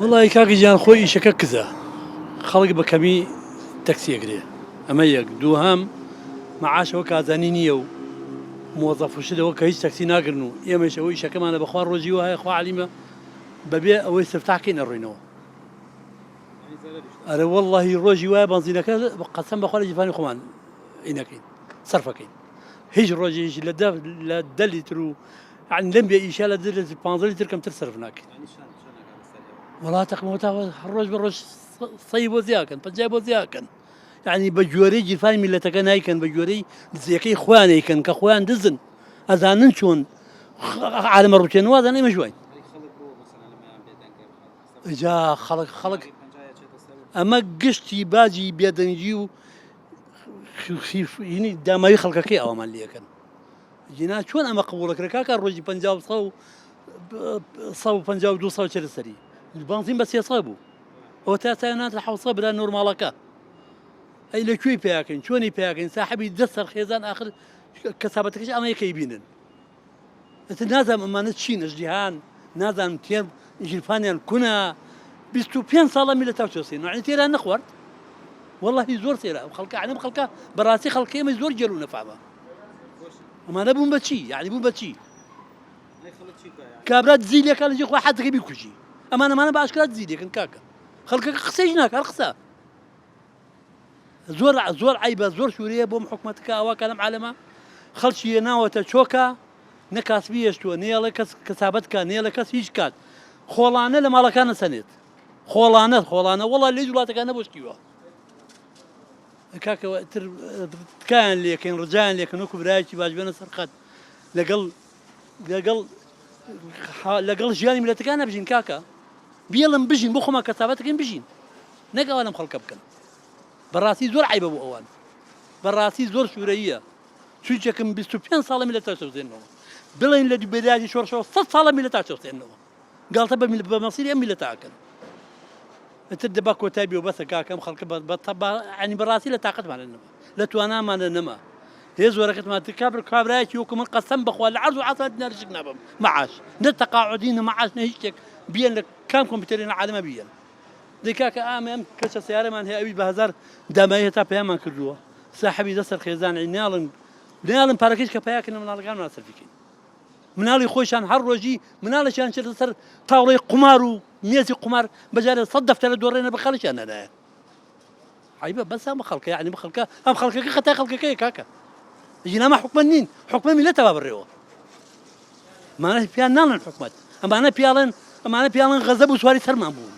وڵی کاکی گیان خۆی ئیشەکە کزە خەڵک بە کەمی تەکسیەگرێ ئەمە یەک دووهەم مەعاشەوە کازانی نییە و مۆزەفشتەوە کە هیچ تەکسی ناگرن و ئێمەشەوە ئیشەکەمانە بەخوا ڕۆژی وایە خوا علیمە بەبێ ئەوەی سفتاکەی نەڕوینەوە ئەرە وەڵڵاهی ڕۆژی وایە بەنزینەکە قەسەم بەخوا لە جیفانی خۆمان ئینەکەین سەرفەکەین هیچ ڕۆژێکی لە 10 لیتر و لەم بێ ئیشا لە 15 لیتر کەمتر سەرف ناکەین وڵاتەکەمەوە تا ڕۆژ بە ڕۆژ سەی بۆ زیاکەن پەنجای بۆ زیاکەن یعنی بە گوێرەی جیرفانی میلەتەکە نایکەن بە گوێرەی دزیەکەی خۆیانەیکەن کە خۆیان دزن ئەزانن چۆن عالمە ڕوتێنەوە زانێ مەژوین جا خەڵک ئەمە گشتی باجی بێدەنگی و داماوی خەڵکەکەی ئەومان لەکەن جینا چۆن ئەمە قبوڵەکرا کاکە ڕۆژی 52 چرە سەری بانزین بە 300 بوو ئەوە تا سایۆنات لە 700 برا نۆرماڵەکە ئەی لەکوێی پیاکەین چۆنی پیاکەین ساحبی دەستەر خێزان آخر کەسابەتەکەش ئەمەیەکەی بینن نازانم ئەمانە چین ئەژدیهان نازانم تێر ژیرفانیان کونە 25 ساڵە میلە تا چۆسین نوعنی تێران نەخوارد واللهی زۆر تێرە خەڵکە عەنم خەڵکە بەڕاستی خەڵکی ئێمە زۆر گەل و نەفامە ئەمانە بوون بەچی یعنی بوون بەچی کابرا زیلێکە لەجێ خوا حەزەکەی بیکوژی ئەمانە باشکرا زیلێکن کاکە خەڵکەکە قسەیش ناکە هەر قسە زۆر عیبە زۆر شوورەیە بۆم حکومەتەکە ئەوە لەم عالەمە خەڵکی هێناوەتە چۆکە نەکاسبی هێشتووە نێڵە کەس کەسابەت کات نێڵە کەس هیچ کات خۆڵانە لە ماڵەکانە سەنێت خۆڵانە وەڵا لێ وڵاتەکان نەبۆشتیوە کاکەوە تر تکایان لێکەین ڕجایان لێکن وەکو برایەکی باش بێنە سەرقەت لەگەڵ ژیانی میلەتەکان نەبژین کاکە بێڵم بژین بۆ خۆمان کەسابەتەکەین بژین نەگەوە لەم خەڵکە بکەن بەڕاستی زۆر عیبە بۆ ئەوان بەڕاستی زۆر شوورەیە چونچێکم 25 ساڵە میلە تا چەوسێنەوە بڵێن لە دوبێداجی شۆڕشەوە 100 ساڵە میلە تا چەوسێنەوە گاڵتە بە مەسیری ئەم میلە تاکەن ئەتر دەبا کۆتابی و بەسە کاکەم خەڵکە عنی بەڕاستی لە تااقەتمانە نەما لە توانامانە نەما هێ زۆرەکەتمان کابرایەکی وەکو من قەسەم بخوا لە عەرز و عەسات نەرشک نابم معاش نە تەقاعودی نە معاش نە هیچ شتێک بیان لە کام کۆمپیوتەری عالەمە بیان دەی کاکە ئامێم کەچە سیارەمان هەیە ئەوی بە هەزار دامایی هێتا پەیامان کردووە ساحەبی دەسەر خێزانی ناڵن پارەکەش کە پەیاکەن مناڵەکانمان سەرفیکەین مناڵی خۆشان هەر ڕۆژی مناڵەشیان چێتە سەر تاوڵەی قمار و مێزی قمار بەجارە 100 دەفتەرە دۆڕێنە بە خەڵکیان نەدایە عیبە بەس ئەمە خەڵکە یعنی بە خەڵکە ئەم خەڵکەکە خەتای خەڵکەکەیە کاکە ژینامە حکومەت نین حکومە میلەتەوە بڕێەوە ئەمانە پیان ناڵێن حکومەت ئەمانە پیاڵێن غەزەب و سواری سەرمان بوون